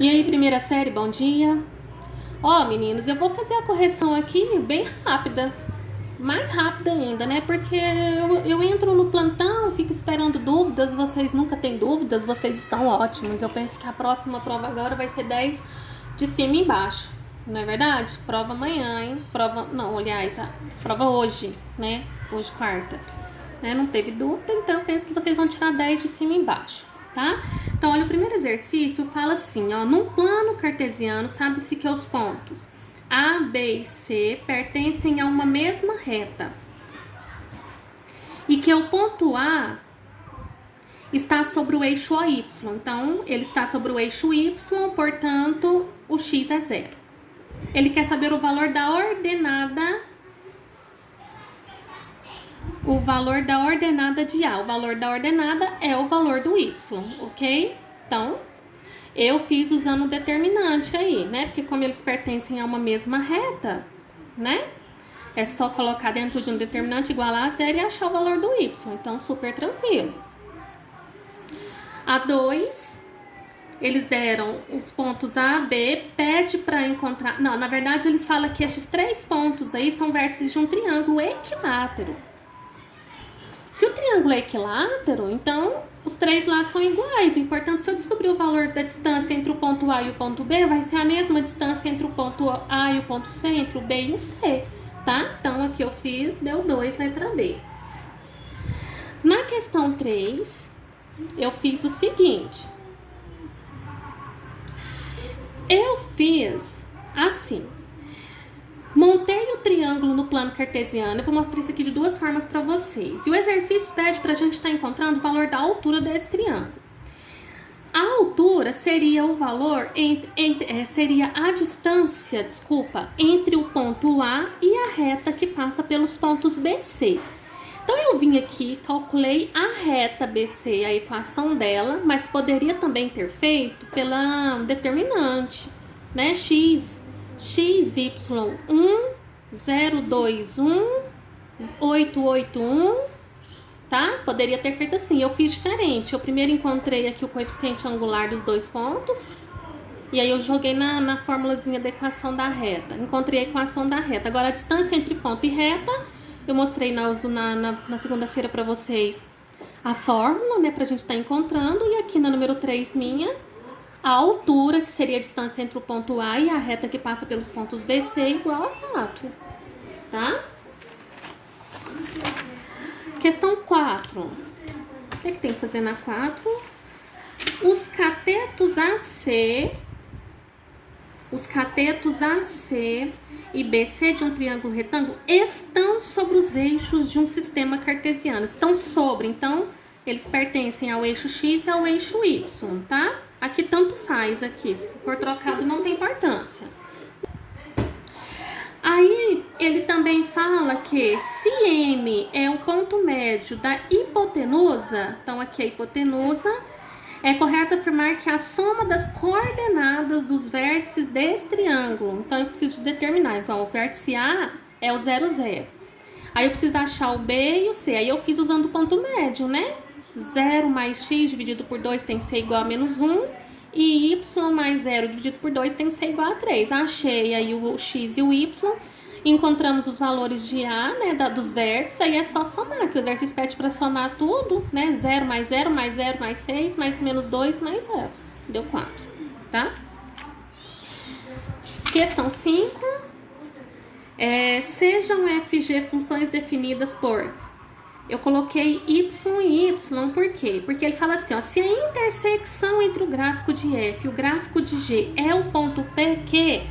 E aí, primeira série, bom dia. Ó, meninos, eu vou fazer a correção aqui bem rápida. Mais rápida ainda, né? Porque eu entro no plantão, fico esperando dúvidas, vocês nunca têm dúvidas, vocês estão ótimos. Eu penso que a próxima prova agora vai ser 10 de cima e embaixo. Não é verdade? Prova amanhã, hein? Prova. Não, aliás, a prova hoje, né? Hoje, quarta. Né? Não teve dúvida, então eu penso que vocês vão tirar 10 de cima e embaixo. Tá? Então, olha, o primeiro exercício fala assim, ó, num plano cartesiano, sabe-se que os pontos A, B e C pertencem a uma mesma reta e que o ponto A está sobre o eixo OY. Então, ele está sobre o eixo Y, portanto, o x é zero. Ele quer saber o valor da ordenada de A. O valor da ordenada é o valor do Y, ok? Então, eu fiz usando o determinante aí, né? Porque como eles pertencem a uma mesma reta, né? É só colocar dentro de um determinante igual a zero e achar o valor do Y. Então, super tranquilo. A 2, eles deram os pontos A, B, pede para encontrar... Não, na verdade, ele fala que esses 3 pontos aí são vértices de um triângulo equilátero. Se o triângulo é equilátero, então os 3 lados são iguais. E, portanto, se eu descobrir o valor da distância entre o ponto A e o ponto B, vai ser a mesma distância entre o ponto A e o ponto C, entre o B e o C, tá? Então, aqui eu fiz, deu 2, letra B. Na questão 3, eu fiz o seguinte. Eu fiz assim. Montei o triângulo no plano cartesiano. Eu vou mostrar isso aqui de 2 formas para vocês. E o exercício pede para a gente estar encontrando o valor da altura desse triângulo. A altura seria o valor, seria a distância, entre o ponto A e a reta que passa pelos pontos BC. Então, eu vim aqui, calculei a reta BC, a equação dela, mas poderia também ter feito pela determinante, né? XY1, 021, 881, tá? Poderia ter feito assim, eu fiz diferente. Eu primeiro encontrei aqui o coeficiente angular dos 2 pontos, e aí eu joguei na formulazinha da equação da reta. Encontrei a equação da reta. Agora, a distância entre ponto e reta, eu mostrei na segunda-feira para vocês a fórmula, né, pra gente estar encontrando. E aqui na número 3 minha, a altura, que seria a distância entre o ponto A e a reta que passa pelos pontos BC, igual a 4, tá? Questão 4. O que tem que fazer na 4? Os catetos AC e BC de um triângulo retângulo estão sobre os eixos de um sistema cartesiano. Estão sobre, então eles pertencem ao eixo X e ao eixo Y, tá? Aqui tanto faz, aqui, se for trocado não tem importância. Aí ele também fala que se M é o ponto médio da hipotenusa, então aqui a hipotenusa, é correto afirmar que a soma das coordenadas dos vértices desse triângulo, então eu preciso determinar, então o vértice A é o 0, 0. Aí eu preciso achar o B e o C, aí eu fiz usando o ponto médio, né? 0 mais x dividido por 2 tem que ser igual a menos 1, e y mais 0 dividido por 2 tem que ser igual a 3. Achei aí o x e o y, encontramos os valores de A, né, dos vértices, aí é só somar, que o exercício pede para somar tudo, né, 0 mais 0, mais 0 mais 6, mais menos 2, mais 0. Deu 4, tá? Questão 5. Sejam FG funções definidas por... Eu coloquei y e y, por quê? Porque ele fala assim, ó, se a intersecção entre o gráfico de F e o gráfico de G é o ponto PQ,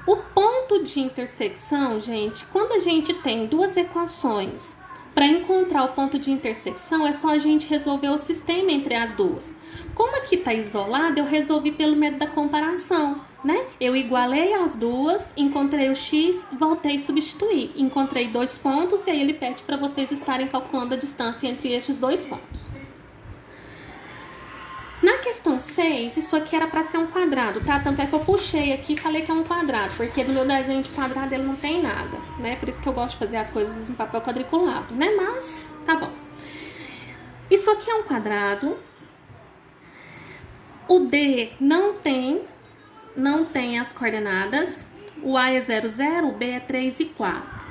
o ponto de intersecção, gente, quando a gente tem 2 equações, para encontrar o ponto de intersecção, é só a gente resolver o sistema entre as duas. Como aqui está isolado, eu resolvi pelo método da comparação, né? Eu igualei as duas, encontrei o x, voltei a substituir. Encontrei 2 pontos e aí ele pede para vocês estarem calculando a distância entre estes 2 pontos. Na questão 6, isso aqui era para ser um quadrado, tá? Tanto é que eu puxei aqui e falei que é um quadrado, porque no meu desenho de quadrado ele não tem nada, né? Por isso que eu gosto de fazer as coisas em papel quadriculado, né? Mas, tá bom. Isso aqui é um quadrado. O D não tem não tem as coordenadas. O A é 0, 0, o B é 3 e 4.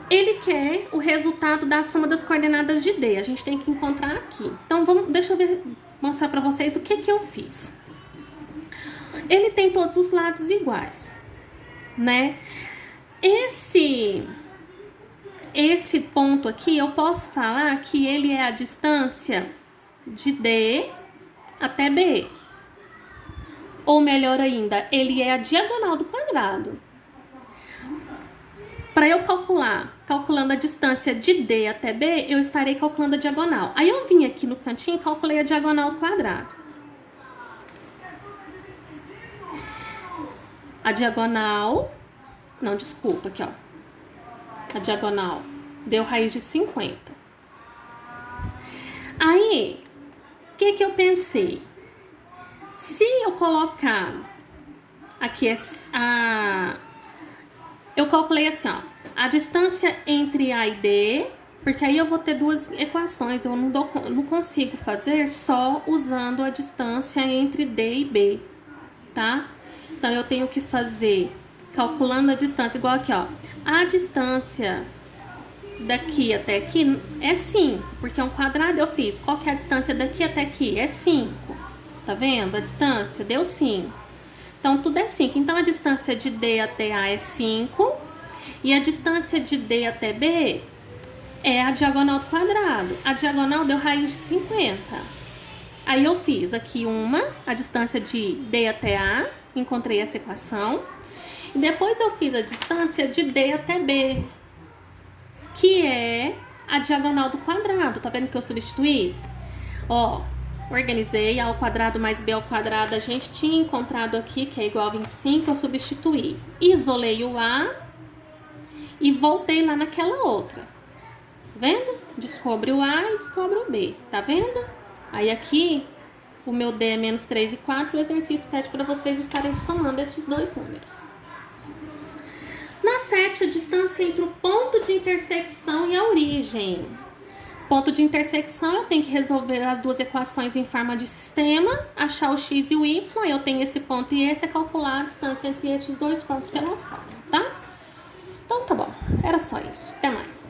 Ele quer o resultado da soma das coordenadas de D. A gente tem que encontrar aqui. Então, deixa eu mostrar para vocês o que eu fiz. Ele tem todos os lados iguais, né? Esse ponto aqui, eu posso falar que ele é a distância de D até B. Ou melhor ainda, ele é a diagonal do quadrado. Para eu calculando a distância de D até B, eu estarei calculando a diagonal. Aí eu vim aqui no cantinho e calculei a diagonal do quadrado. A diagonal... Não, desculpa, aqui, ó. A diagonal deu raiz de 50. Aí, o que eu pensei? Se eu colocar aqui eu calculei assim, ó, a distância entre A e D, porque aí eu vou ter duas equações, eu não consigo fazer só usando a distância entre D e B, tá? Então, eu tenho que fazer, calculando a distância, igual aqui, ó, a distância daqui até aqui é 5, porque é um quadrado, eu fiz, qual que é a distância daqui até aqui? É 5, tá vendo? A distância deu 5. Então, tudo é 5. Então, a distância de D até A é 5. E a distância de D até B é a diagonal do quadrado. A diagonal deu raiz de 50. Aí, eu fiz aqui a distância de D até A. Encontrei essa equação. E depois, eu fiz a distância de D até B, que é a diagonal do quadrado. Tá vendo que eu substituí? Ó... Organizei A ao quadrado mais B ao quadrado, a gente tinha encontrado aqui, que é igual a 25, eu substituí. Isolei o A e voltei lá naquela outra. Tá vendo? Descobre o A e descobre o B, tá vendo? Aí aqui, o meu D é menos 3 e 4, o exercício pede para vocês estarem somando esses dois números. Na 7, a distância entre o ponto de intersecção e a origem. Ponto de intersecção, eu tenho que resolver as duas equações em forma de sistema, achar o x e o y, aí eu tenho esse ponto e esse, é calcular a distância entre esses dois pontos pela fórmula, tá? Então, tá bom. Era só isso. Até mais.